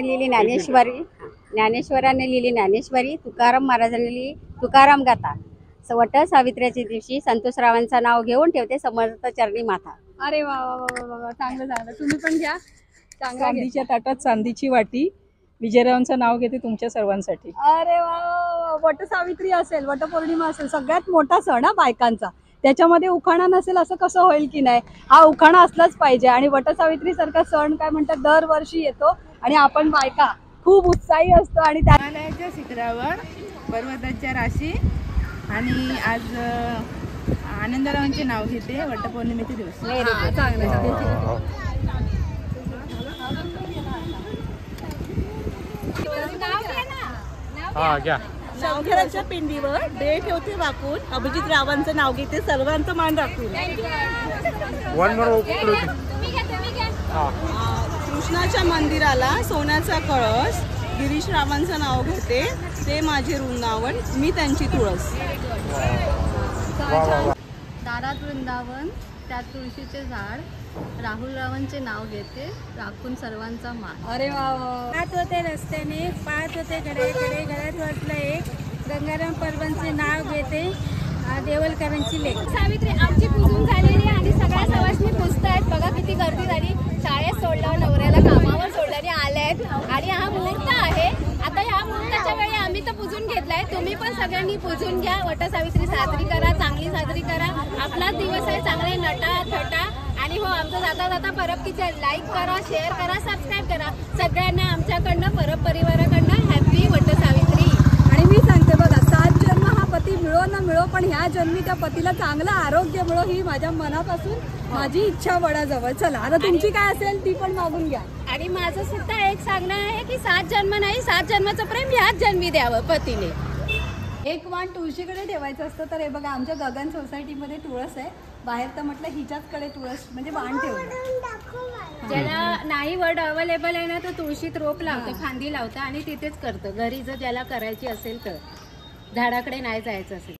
लिहिली ज्ञानेश्वराने लिहिली ज्ञानेश्वरी, तुकाराम महाराजांनी लिहिली तुकाराम गाथा. वट सावित्र्याच्या दिवशी संतोषरावांचं नाव घेऊन ठेवते समर्थ चरणी माथा. अरे वा वा वा वा वा, चांगलं झालं. तुम्ही पण घ्या. चांदीच्या ताटात चांदीची वाटी, विजयरावांचं नाव घेते तुमच्या सर्वांसाठी. अरे वा, वटसावित्री असेल, वटपौर्णिमा असेल, सगळ्यात मोठा सण हा बायकांचा. त्याच्यामध्ये उखाणा नसेल असं कसं होईल की नाही. हा उखाणा असलाच पाहिजे. आणि वटसावित्री सारखा सण काय म्हणतात दरवर्षी येतो आणि आपण बायका खूप उत्साही असतो. आणि हिमालयाच्या शिखरावर पर्वताच्या राशी आणि आज आनंदरावांचे नाव घेते वटपौर्णिमेच्या दिवशी. शंकराच्या पिंडीवर डे ठेवते वाकून, अभिजित रावांचं नाव घेते सर्वांचं मान राखून. कृष्णाच्या मंदिराला सोन्याचा कळस, गिरीश रावांचं नाव घेते ते माझे वृंदावन, मी त्यांची तुळस. दारात वृंदावन त्यात तुळशीचे झाड, राहुल रावांचे नाव घेते राखून सर्वांचा मान. अरे वा, पाहत होते रस्त्याने, पाहत होते घड्याकडे, घरात वाटलं एक, गंगाराम परवांचे नाव घेते देवलकरांची लेख. सावित्री आमची पूजून झालेली आणि सगळ्या सवासनी पुजत आहेत. बघा किती गर्दी झाली. शाळेत सोडलं, नवऱ्याला कामावर सोडल्याने आले आहेत आणि हा मुहूर्त आहे. आता ह्या मुहूर्ताच्या वेळी आम्ही तर पूजून घेतलाय, तुम्ही पण सगळ्यांनी पूजून घ्या. वटसावित्री साजरी करा, चांगली साजरी करा. आपला दिवस आहे, चांगले नटा थटा. आणि हो, आमचं जाता जाता परब किचन लाईक करा, शेअर करा, सबस्क्राईब करा. सगळ्यांना आमच्याकडनं परब परिवाराकडनं हॅपी वटसावित्री. आणि मी सांगते बघा, 7 जन्म हा पती मिळो न मिळो, पण ह्या जन्मी त्या पतीला चांगलं आरोग्य मिळो ही माझ्या मनापासून माझी इच्छा वडाजवळ. चला आता तुमची काय असेल ती पण मागून घ्या. आणि माझं सुद्धा एक सांगणं आहे की 7 जन्म नाही, 7 जन्माचं प्रेम ह्याच जन्मी द्यावं पतीने. एक वाण तुळशीकडे ठेवायचं असतं. तर हे बघा, आमच्या गगन सोसायटीमध्ये तुळस आहे. बाहेर तर म्हटलं हिच्याचकडे तुळस म्हणजे वाण ठेवलं. ज्याला नाही वड अवेलेबल आहे ना, तो तुळशीत रोप लावतो, फांदी लावतो आणि तिथेच करतो. घरी जर ज्याला करायची असेल तर, झाडाकडे नाही जायचं असेल.